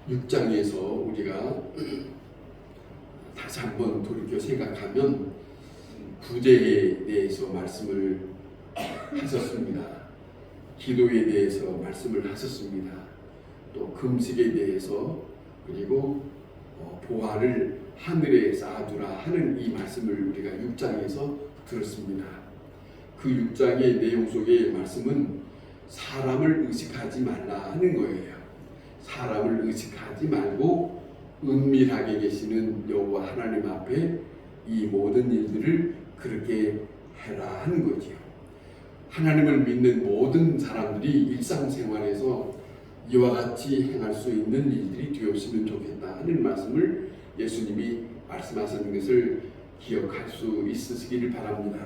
6장에서 우리가 다시 한번 돌이켜 생각하면 구제에 대해서 말씀을 하셨습니다. 기도에 대해서 말씀을 하셨습니다. 또 금식에 대해서, 그리고 보화를 하늘에 쌓아두라 하는 이 말씀을 우리가 6장에서 들었습니다. 그 6장의 내용 속의 말씀은 사람을 의식하지 말라 하는 거예요. 사람을 의식하지 말고 은밀하게 계시는 여호와 하나님 앞에 이 모든 일들을 그렇게 해라 하는 거죠. 하나님을 믿는 모든 사람들이 일상생활에서 이와 같이 행할 수 있는 일들이 되었으면 좋겠다 하는 말씀을 예수님이 말씀하시는 것을 기억할 수 있으시기를 바랍니다.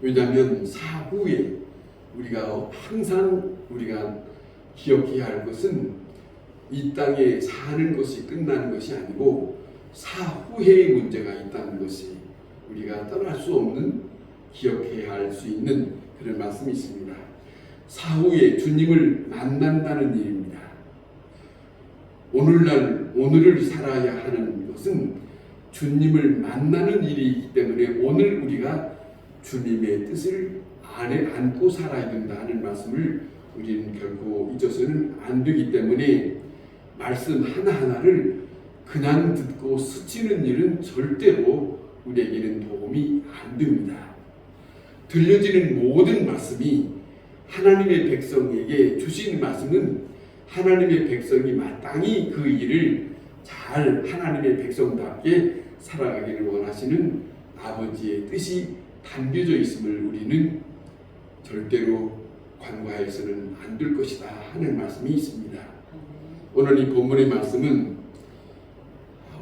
왜냐하면 사후에 우리가 항상 우리가 기억해야 할 것은 이 땅에 사는 것이 끝나는 것이 아니고 사후의 문제가 있다는 것이 우리가 떠날 수 없는, 기억해야 할 수 있는 그런 말씀이 있습니다. 사후에 주님을 만난다는 일입니다. 오늘을 살아야 하는 것은 주님을 만나는 일이기 때문에 오늘 우리가 주님의 뜻을 안에 안고 살아야 된다 하는 말씀을 우리는 결코 잊어서는 안 되기 때문에 말씀 하나하나를 그냥 듣고 스치는 일은 절대로 우리에게는 도움이 안 됩니다. 들려지는 모든 말씀이 하나님의 백성에게 주신 말씀은 하나님의 백성이 마땅히 그 일을 잘 하나님의 백성답게 살아가기를 원하시는 아버지의 뜻이 담겨져 있음을 우리는 절대로 간과해서는 안 될 것이다 하는 말씀이 있습니다. 오늘 이 본문의 말씀은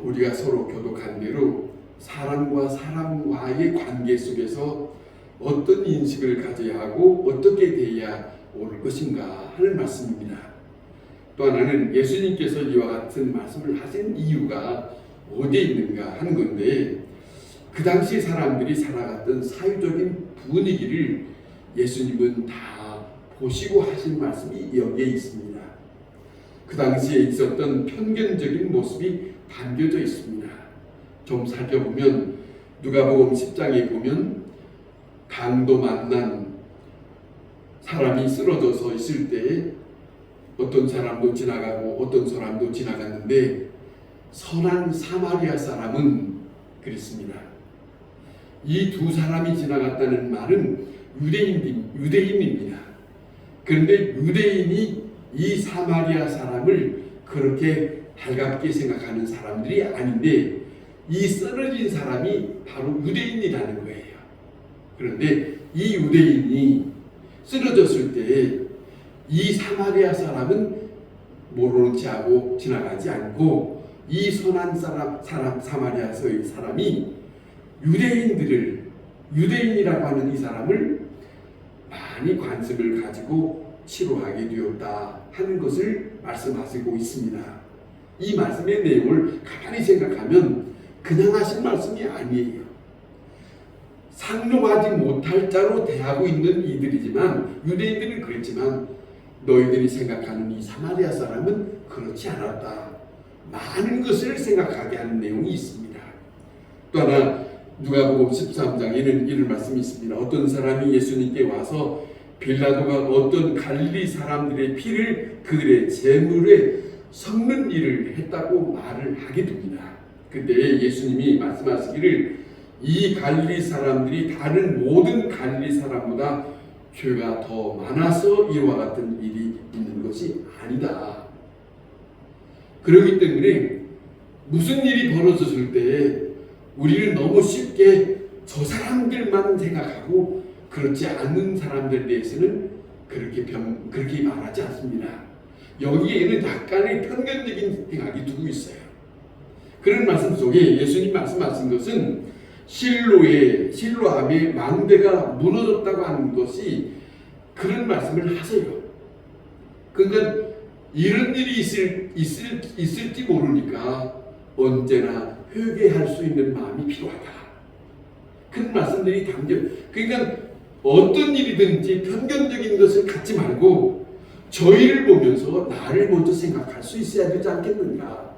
우리가 서로 교독한 대로 사람과 사람과의 관계 속에서 어떤 인식을 가져야 하고 어떻게 대해야 올 것인가 하는 말씀입니다. 또 하나는 예수님께서 이와 같은 말씀을 하신 이유가 어디에 있는가 하는 건데, 그 당시 사람들이 살아갔던 사회적인 분위기를 예수님은 다 보시고 하신 말씀이 여기에 있습니다. 그 당시에 있었던 편견적인 모습이 담겨져 있습니다. 좀 살펴보면 누가복음 10장에 보면 강도 만난 사람이 쓰러져서 있을 때 어떤 사람도 지나가고 어떤 사람도 지나갔는데 선한 사마리아 사람은 그랬습니다. 이 두 사람이 지나갔다는 말은 유대인입니다. 그런데 유대인이 이 사마리아 사람을 그렇게 달갑게 생각하는 사람들이 아닌데 이 쓰러진 사람이 바로 유대인이라는 거예요. 그런데 이 유대인이 쓰러졌을 때 이 사마리아 사람은 모르는 체 하고 지나가지 않고 이 선한 사마리아서의 사람이 유대인이라고 하는 이 사람을 많이 관심을 가지고 치료하게 되었다 하는 것을 말씀하시고 있습니다. 이 말씀의 내용을 가만히 생각하면 그냥 하신 말씀이 아니에요. 상종하지 못할 자로 대하고 있는 이들이지만, 유대인들은 그랬지만 너희들이 생각하는 이 사마리아 사람은 그렇지 않았다. 많은 것을 생각하게 하는 내용이 있습니다. 또 하나 누가복음 13장에는 이런 말씀이 있습니다. 어떤 사람이 예수님께 와서 빌라도가 어떤 갈릴리 사람들의 피를 그들의 제물에 섞는 일을 했다고 말을 하게 됩니다. 그때 예수님이 말씀하시기를 이 갈릴리 사람들이 다른 모든 갈릴리 사람보다 죄가 더 많아서 이와 같은 일이 있는 것이 아니다. 그렇기 때문에 무슨 일이 벌어졌을 때 우리는 너무 쉽게 저 사람들만 생각하고 그렇지 않는 사람들에 대해서는 그렇게 말하지 않습니다. 여기에는 약간의 편견적인 생각이 두고 있어요. 그런 말씀 속에 예수님 말씀하신 것은 실로암의 망대가 무너졌다고 하는 것이 그런 말씀을 하세요. 그러니까 이런 일이 있을지 모르니까 언제나 회개할 수 있는 마음이 필요하다. 그런 말씀들이 담겨. 그러니까 어떤 일이든지 편견적인 것을 갖지 말고 저희를 보면서 나를 먼저 생각할 수 있어야 되지 않겠는가,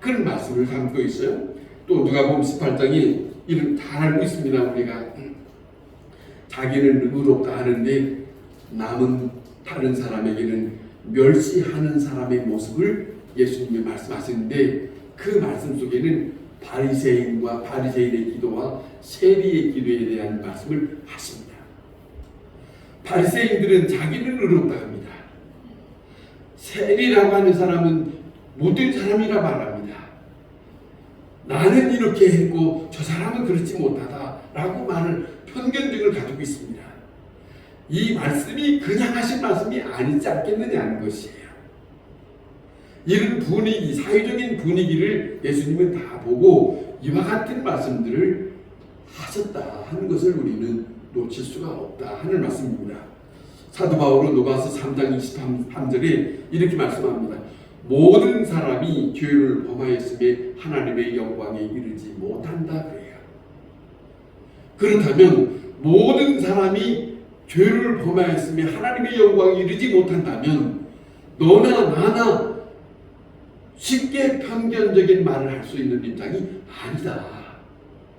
그런 말씀을 담고 있어요. 또 누가복음 18장이 이를 다 알고 있습니다. 우리가 자기는 의롭다 하는데 남은 다른 사람에게는 멸시하는 사람의 모습을 예수님이 말씀하시는데, 그 말씀 속에는 바리새인과 바리새인의 기도와 세리의 기도에 대한 말씀을 하십니다. 바리새인들은 자기는 의롭다 합니다. 세리라고 하는 사람은 못된 사람이라 말합니다. 나는 이렇게 했고 저 사람은 그렇지 못하다라고 말을 편견적을 가지고 있습니다. 이 말씀이 그냥 하신 말씀이 아니지 않겠느냐는 것이에요. 이런 분위기, 사회적인 분위기를 예수님은 다 보고 이와 같은 말씀들을 하셨다 하는 것을 우리는 놓칠 수가 없다 하는 말씀입니다. 사도 바울은 로마서 3장 23절에 이렇게 말씀합니다. 모든 사람이 죄를 범하였음에 하나님의 영광에 이르지 못한다 그래요. 그렇다면 모든 사람이 죄를 범하였음에 하나님의 영광에 이르지 못한다면 너나 나나 쉽게 편견적인 말을 할 수 있는 입장이 아니다,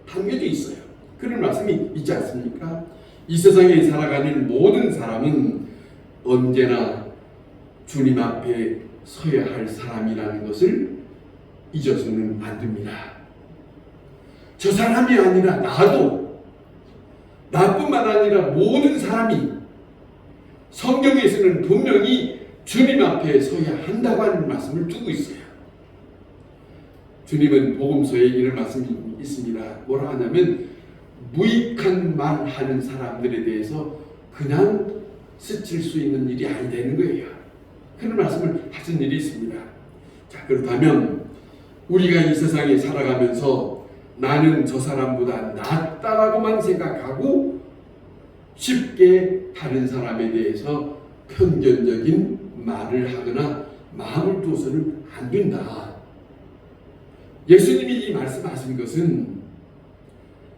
담겨져 있어요. 그런 말씀이 있지 않습니까? 이 세상에 살아가는 모든 사람은 언제나 주님 앞에 서야 할 사람이라는 것을 잊어서는 안 됩니다. 저 사람이 아니라 나도, 나뿐만 아니라 모든 사람이 성경에서는 분명히 주님 앞에 서야 한다고 하는 말씀을 두고 있어요. 주님은 복음서에 이런 말씀이 있습니다. 뭐라 하냐면 무익한 말 하는 사람들에 대해서 그냥 스칠 수 있는 일이 아니 되는 거예요. 그런 말씀을 하신 일이 있습니다. 자, 그렇다면 우리가 이 세상에 살아가면서 나는 저 사람보다 낫다라고만 생각하고 쉽게 다른 사람에 대해서 편견적인 말을 하거나 마음을 두어서는 안 된다. 예수님이 이 말씀하신 것은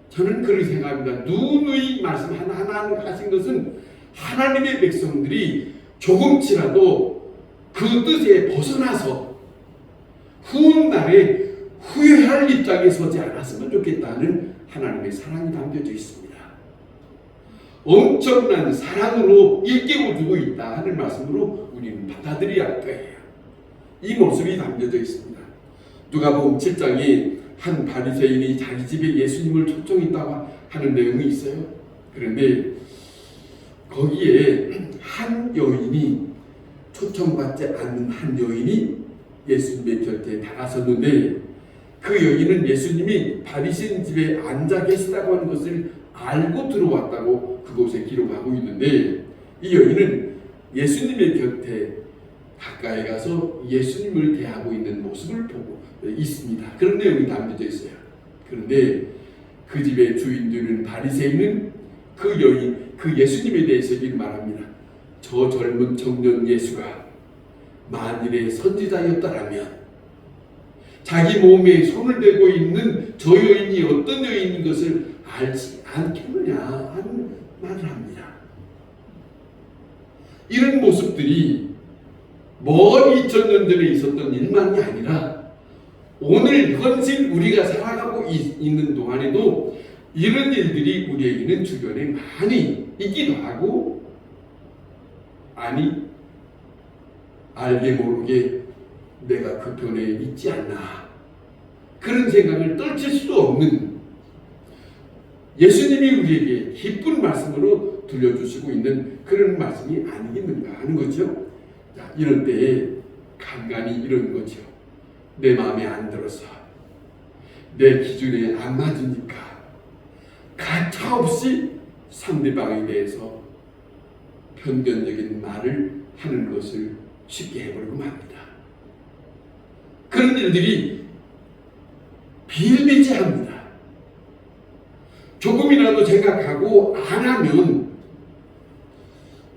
저는 그렇게 생각합니다. 누누이 말씀 하나하나 하신 것은 하나님의 백성들이 조금치라도 그 뜻에 벗어나서 훗날에 후회할 입장에 서지 않았으면 좋겠다는 하나님의 사랑이 담겨져 있습니다. 엄청난 사랑으로 일깨워주고 있다 하는 말씀으로 우리는 받아들여야 할 거예요. 이 모습이 담겨져 있습니다. 누가복음 7장에 한 바리새인이 자기 집에 예수님을 초청했다고 하는 내용이 있어요. 그런데 거기에 한 여인이, 초청받지 않는 한 여인이 예수님의 곁에 다가섰는데, 그 여인은 예수님이 바리새인 집에 앉아 계시다고 하는 것을 알고 들어왔다고 그곳에 기록하고 있는데, 이 여인은 예수님의 곁에 가까이 가서 예수님을 대하고 있는 모습을 보고 있습니다. 그런 내용이 담겨져 있어요. 그런데 그 집의 주인들은, 바리새인은 그 여인, 그 예수님에 대해서 이렇게 말합니다. 저 젊은 청년 예수가 만일에 선지자였다라면 자기 몸에 손을 대고 있는 저 여인이 어떤 여인인 것을 알지 않겠느냐 하는 말을 합니다. 이런 모습들이 먼 2000년 전에 있었던 일만이 아니라 오늘 현실 우리가 살아가고 있는 동안에도 이런 일들이 우리에게는 주변에 많이 있기도 하고, 아니 알게 모르게 내가 그 편에 있지 않나, 그런 생각을 떨칠 수 없는 예수님이 우리에게 기쁜 말씀으로 들려주시고 있는 그런 말씀이 아니겠는가 하는 거죠. 자, 이럴 때에 간간히 이런 거죠. 내 마음에 안 들어서, 내 기준에 안 맞으니까 가차없이 상대방에 대해서 편견적인 말을 하는 것을 쉽게 해버리고 맙니다. 그런 일들이 비일비재합니다. 조금이라도 생각하고 안 하면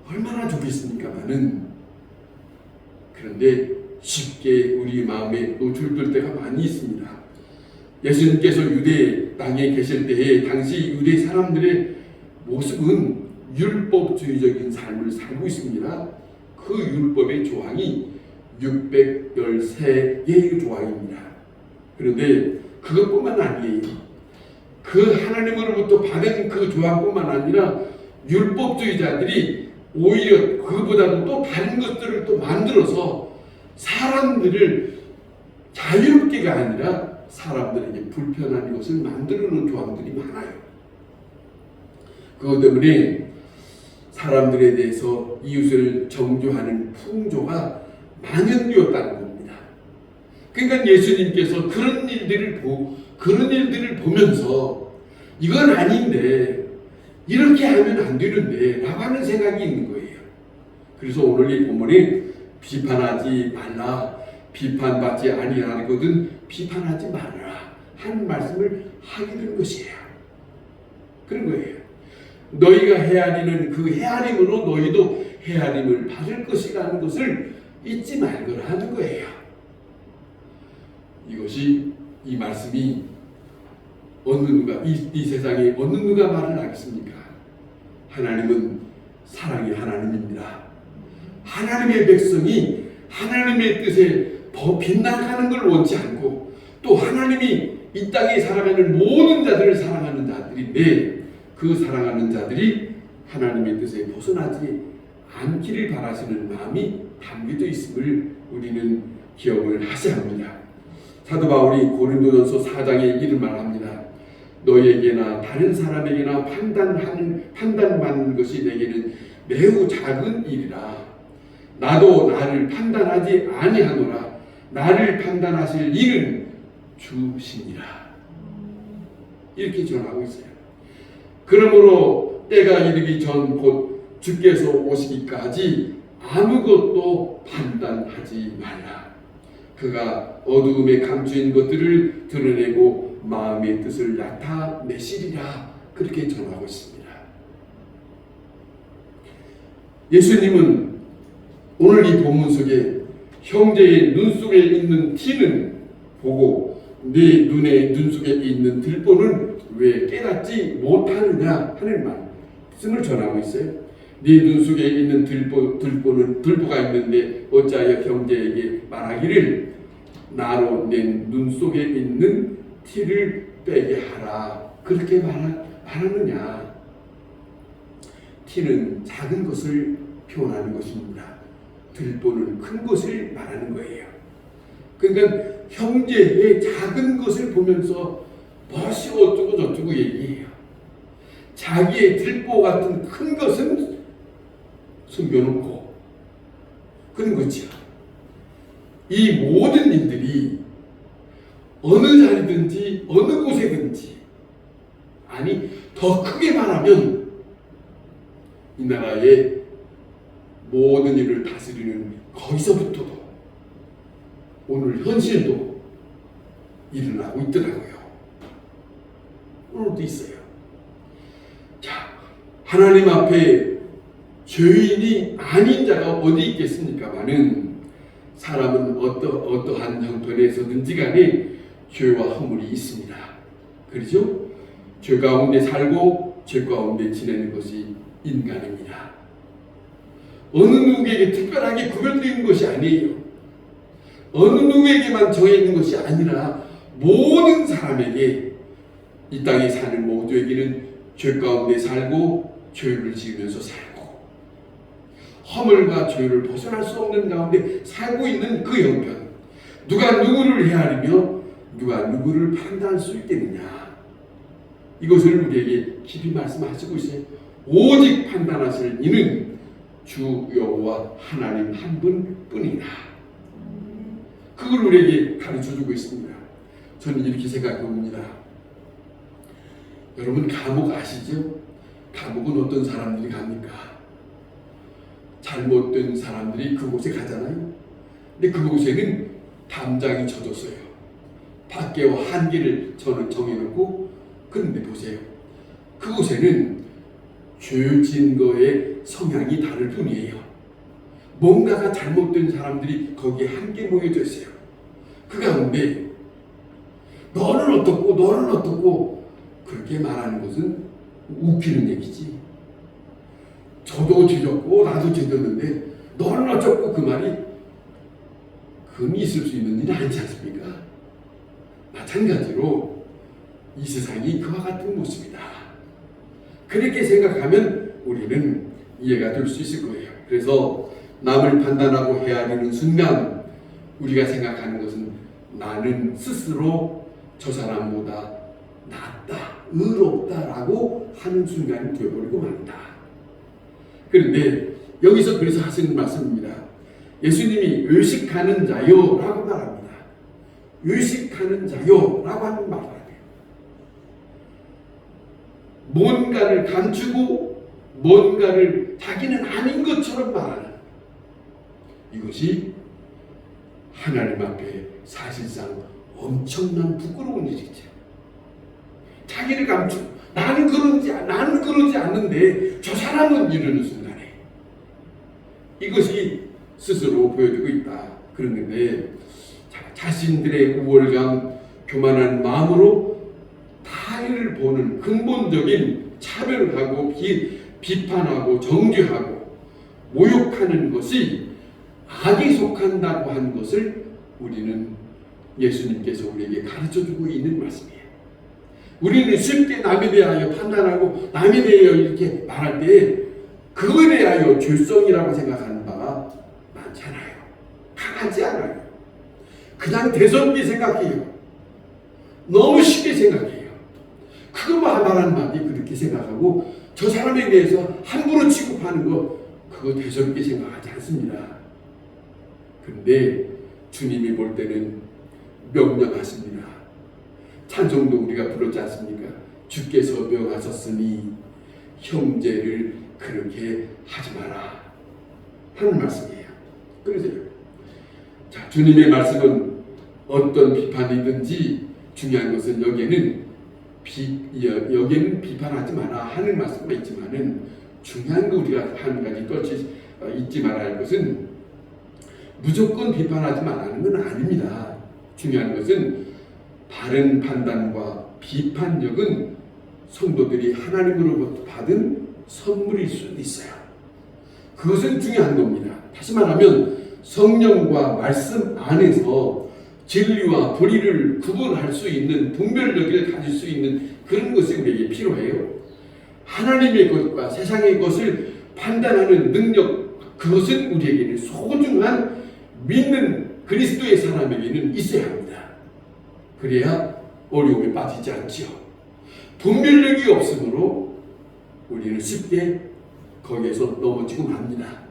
얼마나 좋겠습니까마는, 그런데 쉽게 우리 마음에 노출될 때가 많이 있습니다. 예수님께서 유대 땅에 계실 때에 당시 유대 사람들의 모습은 율법주의적인 삶을 살고 있습니다. 그 율법의 조항이 613개의 조항입니다. 그런데 그것뿐만 아니에요. 그 하나님으로부터 받은 그 조항뿐만 아니라 율법주의자들이 오히려 그보다도 또 다른 것들을 또 만들어서 사람들을 자유롭게가 아니라 사람들에게 불편한 것을 만들어 놓은 조항들이 많아요. 그것 때문에 사람들에 대해서 이웃을 정죄하는 풍조가 만연되었다는 겁니다. 그러니까 예수님께서 그런 일들을 보면서 이건 아닌데 이렇게 하면 안 되는데 라고 하는 생각이 있는 거예요. 그래서 오늘 이 본문이 비판하지 말라, 비판받지 아니하거든 비판하지 말라 하는 말씀을 하게 된 것이에요. 그런 거예요. 너희가 헤아리는 그 헤아림으로 너희도 헤아림을 받을 것이라는 것을 잊지 말거라 하는 거예요. 이것이 이 말씀이 어느 누가 이 세상에 어느 누가 말을 하겠습니까? 하나님은 사랑의 하나님입니다. 하나님의 백성이 하나님의 뜻에 더 빗나가는 걸 원치 않고 또 하나님이 이 땅에 살아가는 모든 자들을 사랑하는 자들인데 그 사랑하는 자들이 하나님의 뜻에 벗어나지 않기를 바라시는 마음이 담겨져 있음을 우리는 기억을 하셔야 합니다. 사도 바울이 고린도전서 4장에 이런 말을 합니다. 너에게나 다른 사람에게나 판단받는 것이 내게는 매우 작은 일이라. 나도 나를 판단하지 아니하노라. 나를 판단하실 이는 주시니라. 이렇게 전하고 있어요. 그러므로 때가 이르기 전 곧 주께서 오시기까지 아무것도 판단하지 말라. 그가 어두움에 감추인 것들을 드러내고 마음의 뜻을 나타내시리라. 그렇게 전하고 있습니다. 예수님은 오늘 이 본문 속에 형제의 눈 속에 있는 티는 보고 네 눈 속에 있는 들보는 왜 깨닫지 못하느냐 하는 말씀을 전하고 있어요. 네 눈 속에 있는 들보가 있는데 어찌하여 형제에게 말하기를 나로 내 눈 속에 있는 티를 빼게 하라. 그렇게 말하느냐. 티는 작은 것을 표현하는 것입니다. 들보는 큰 것을 말하는 거예요. 그러니까 형제의 작은 것을 보면서 무엇이 어쩌고 저쩌고 얘기해요. 자기의 들보 같은 큰 것은 숨겨놓고 그런 거죠. 이 모든 일들이 어느 자리든지 어느 곳에든지 아니 더 크게 말하면 이 나라의 모든 일을 다스리는 거기서부터도 오늘 현실도 일어나고 있더라고요. 오늘도 있어요. 자, 하나님 앞에 죄인이 아닌 자가 어디 있겠습니까마는 사람은 어떠한 형편에서든지 간에 죄와 허물이 있습니다. 그렇죠? 죄 가운데 살고 죄 가운데 지내는 것이 인간입니다. 어느 누구에게 특별하게 구별되는 것이 아니에요. 어느 누구에게만 정해 있는 것이 아니라 모든 사람에게 이 땅에 사는 모두에게는 죄 가운데 살고 죄를 지으면서 살고 허물과 죄를 벗어날 수 없는 가운데 살고 있는 그 형편, 누가 누구를 헤아리며 누가 누구를 판단할 수 있겠느냐, 이것을 우리에게 깊이 말씀하시고 있어요. 오직 판단하실 이는 주 여호와 하나님 한 분뿐이다. 그걸 우리에게 가르쳐주고 있습니다. 저는 이렇게 생각해 봅니다. 여러분 감옥 아시죠? 감옥은 어떤 사람들이 갑니까? 잘못된 사람들이 그곳에 가잖아요. 근데 그곳에는 담장이 쳐졌어요. 밖에와 한계를 저는 정해놓고, 그런데 보세요. 그곳에는 죄진 거의 성향이 다를 뿐이에요. 뭔가가 잘못된 사람들이 거기에 함께 모여져 있어요. 그 가운데 너는 어떻고 너는 어떻고 그렇게 말하는 것은 웃기는 얘기지. 저도 죄졌고 나도 죄졌는데 너는 어쩌고 그 말이 금이 있을 수 있는 일이 아니지 않습니까? 마찬가지로 이 세상이 그와 같은 모습이다. 그렇게 생각하면 우리는 이해가 될 수 있을 거예요. 그래서 남을 판단하고 헤아리는 순간 우리가 생각하는 것은 나는 스스로 저 사람보다 낫다, 의롭다라고 하는 순간이 되어버리고 만다. 그런데 여기서 그래서 하시는 말씀입니다. 예수님이 의식하는 자요 라고 말합니다. 의식하는 자요 라고 하는 말을 해요. 뭔가를 감추고 뭔가를 자기는 아닌 것처럼 말하는 이것이 하나님 앞에 사실상 엄청난 부끄러운 일이죠. 자기를 감추고 나는 그러지 않는데 저 사람은 이러는 순간에 이것이 스스로 보여주고 있다. 그런데 자신들의 우월감, 교만한 마음으로 타인을 보는 근본적인 차별하고 비판하고 정죄하고 모욕하는 것이 악에 속한다고 하는 것을 우리는 예수님께서 우리에게 가르쳐주고 있는 말씀이에요. 우리는 쉽게 남에 대하여 판단하고 남에 대하여 이렇게 말할 때 그거에 대하여 죄성이라고 생각하는 바가 많지 않아요. 강하지 않아요. 그냥 대성비 생각해요. 너무 쉽게 생각해요. 그거만 말 한마디 그렇게 생각하고 저 사람에 대해서 함부로 취급하는 거 그거 대성비 생각하지 않습니다. 그런데 주님이 볼 때는 명령하십니다. 찬송도 우리가 부르지 않습니까? 주께서 명하셨으니 형제를 그렇게 하지 마라 하는 말씀이에요. 그러세요. 자, 주님의 말씀은 어떤 비판이든지 중요한 것은 여기에는 비판하지 마라 하는 말씀이 있지만은 중요한 거 우리가 한 가지 잊지 말아야 할 것은 무조건 비판하지 말라는 건 아닙니다. 중요한 것은 바른 판단과 비판력은 성도들이 하나님으로부터 받은 선물일 수도 있어요. 그것은 중요한 겁니다. 다시 말하면 성령과 말씀 안에서 진리와 도리를 구분할 수 있는 분별력을 가질 수 있는 그런 것이 우리에게 필요해요. 하나님의 것과 세상의 것을 판단하는 능력, 그것은 우리에게는 소중한 믿는 그리스도의 사람에게는 있어야 합니다. 그래야 어려움에 빠지지 않지요. 분별력이 없으므로 우리는 쉽게 거기에서 넘어지고 맙니다.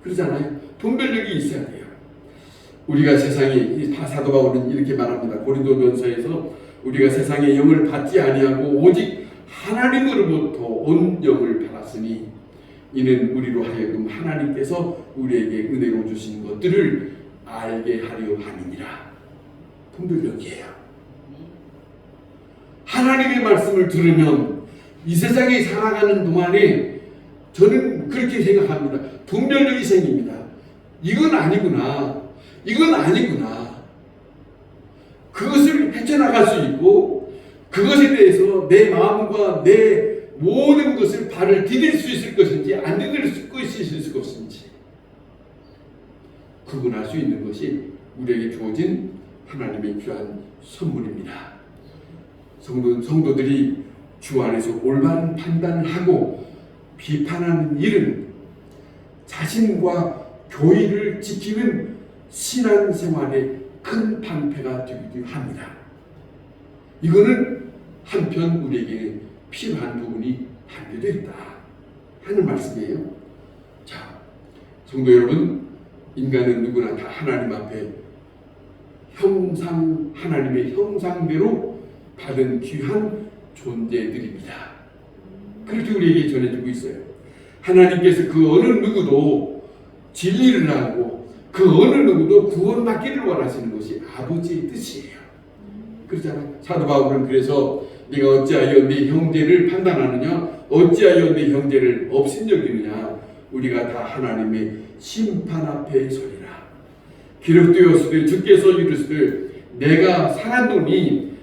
그러잖아요. 분별력이 있어야 돼요. 우리가 세상에 사도 바울은 이렇게 말합니다. 고린도전서에서 우리가 세상의 영을 받지 아니하고 오직 하나님으로부터 온 영을 받았으니 이는 우리로 하여금 하나님께서 우리에게 은혜로 주신 것들을 알게 하려 함이니라. 분별력이에요. 하나님의 말씀을 들으면 이 세상에 살아가는 동안에 저는 그렇게 생각합니다. 분별력이 생깁니다. 이건 아니구나. 이건 아니구나. 그것을 헤쳐나갈 수 있고 그것에 대해서 내 마음과 내 모든 것을 발을 디딜 수 있을 것인지 안 디딜 수 있을 것인지 구분할 수 있는 것이 우리에게 주어진 하나님의 귀한 선물입니다. 성도들이 주 안에서 올바른 판단을 하고 비판하는 일은 자신과 교회를 지키는 신앙생활에 큰 방패가 되기도 합니다. 이거는 한편 우리에게 필요한 부분이 담겨져 있다 하는 말씀이에요. 자, 성도 여러분, 인간은 누구나 다 하나님 앞에 하나님의 형상대로 받은 귀한 존재들입니다. 그렇게 우리에게 전해주고 있어요. 하나님께서 그 어느 누구도 진리를 알고 그 어느 누구도 구원받기를 원하시는 것이 아버지의 뜻이에요. 그렇잖아요. 사도 바울은 그래서 네가 어찌하여 네 형제를 판단하느냐, 어찌하여 네 형제를 업신여기느냐, 우리가 다 하나님의 심판 앞에 서리라. 기록되었으되 주께서 이르시되 내가 살았노니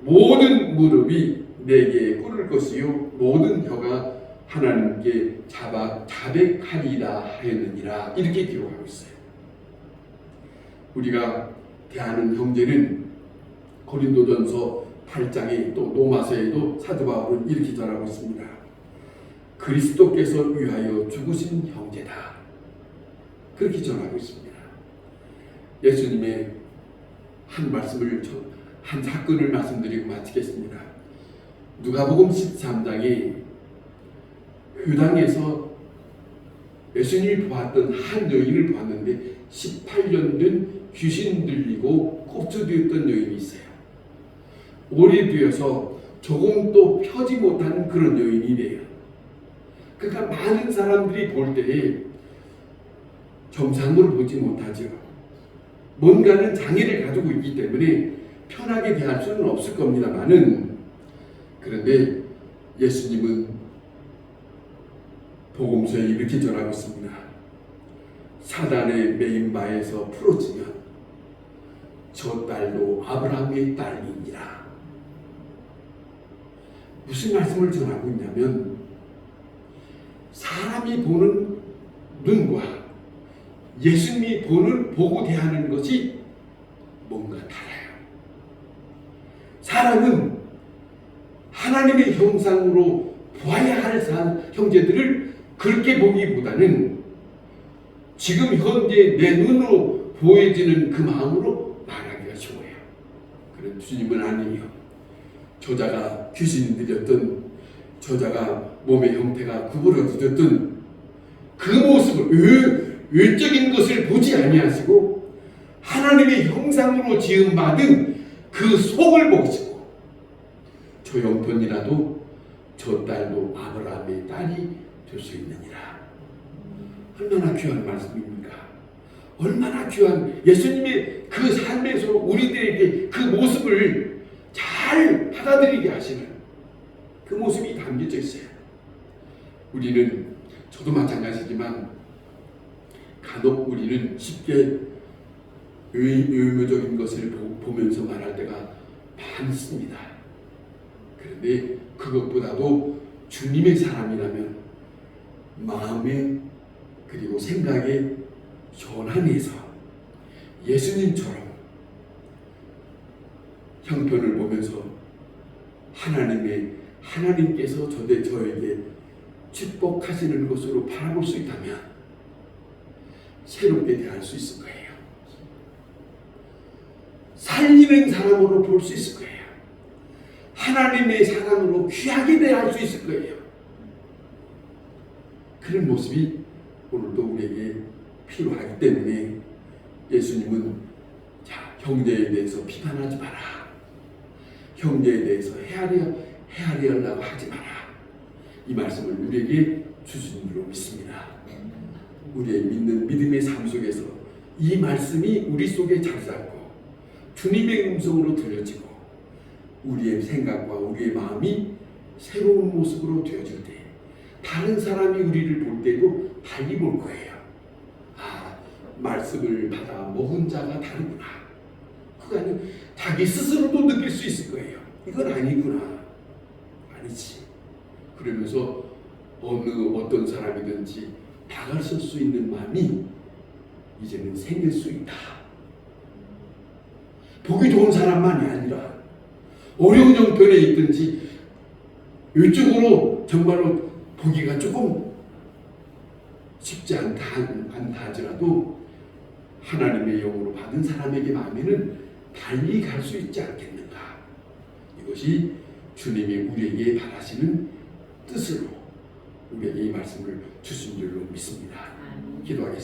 모든 무릎이 내게 꿇을 것이요 모든 혀가 하나님께 자백하리라 하였느니라 이렇게 기록하고 있어요. 우리가 대하는 형제는 고린도전서 8장에 또 로마서에도 사도 바울은 이렇게 전하고 있습니다. 그리스도께서 위하여 죽으신 형제다. 그렇게 전하고 있습니다. 예수님의 한 말씀을 한 사건을 말씀드리고 마치겠습니다. 누가복음 13장에 회당에서 예수님이 보았던 한 여인을 보았는데 18년 된 귀신 들리고 곱슬되었던 여인이 있어요. 오래되어서 조금도 펴지 못하는 그런 여인이래요. 그러니까 많은 사람들이 볼 때에 정상으로 보지 못하죠. 뭔가는 장애를 가지고 있기 때문에 편하게 대할 수는 없을 겁니다만은, 그런데 예수님은 복음서에 이렇게 전하고 있습니다. 사단의 매임바에서 풀어지면 저 딸도 아브라함의 딸이니라. 무슨 말씀을 전하고 있냐면 사람이 보는 눈과 예수님이 보고 대하는 것이 뭔가 달라요. 사람은 하나님의 형상으로 보아야 할 형제들을 그렇게 보기보다는 지금 현재 내 눈으로 보여지는 그 마음으로 말하기가 쉬워요. 그런데 주님은 아니에요. 저자가 귀신이 들렸던, 저자가 몸의 형태가 구부러졌던 그 모습을 외적인 것을 보지 아니하시고 하나님의 형상으로 지음받은 그 속을 보시고 저 형편이라도 저 딸도 아브라함의 딸이 될 수 있느니라. 얼마나 귀한 말씀입니까? 얼마나 귀한 예수님의 그 삶에서 우리들에게 그 모습을 잘 받아들이게 하시는 그 모습이 담겨져 있어요. 우리는, 저도 마찬가지지만 간혹 우리는 쉽게 의무적인 것을 보면서 말할 때가 많습니다. 그런데 그것보다도 주님의 사람이라면 마음에 그리고 생각에 전환해서 예수님처럼 형편을 보면서 하나님께서 저에게 축복하시는 것으로 바라볼 수 있다면 새롭게 대할 수 있을 거예요. 살리는 사람으로 볼 수 있을 거예요. 하나님의 사람으로 귀하게 대할 수 있을 거예요. 그런 모습이 오늘도 우리에게 필요하기 때문에 예수님은 형제에 대해서 비판하지 마라. 형제에 대해서 헤아리려고 하지 마라. 이 말씀을 우리에게 주신 줄로 믿습니다. 우리의 믿음의 삶 속에서 이 말씀이 우리 속에 자리 잡고 주님의 음성으로 들려지고 우리의 생각과 우리의 마음이 새로운 모습으로 되어질 때 다른 사람이 우리를 볼 때도 달리 볼 거예요. 말씀을 받아 먹은 자가 다르구나. 그거는 자기 스스로도 느낄 수 있을 거예요. 이건 아니구나. 아니지. 그러면서 어떤 사람이든지 다가설 수 있는 마음이 이제는 생길 수 있다. 보기 좋은 사람만이 아니라 어려운 형편에 있든지 이쪽으로 정말로 보기가 조금 쉽지 않다 하더라도 하나님의 영으로 받은 사람에게 마음에는 달리 갈 수 있지 않겠는가. 이것이 주님이 우리에게 바라시는 뜻으로 우리에게 이 말씀을 주신 줄로 믿습니다. 기도하겠습니다.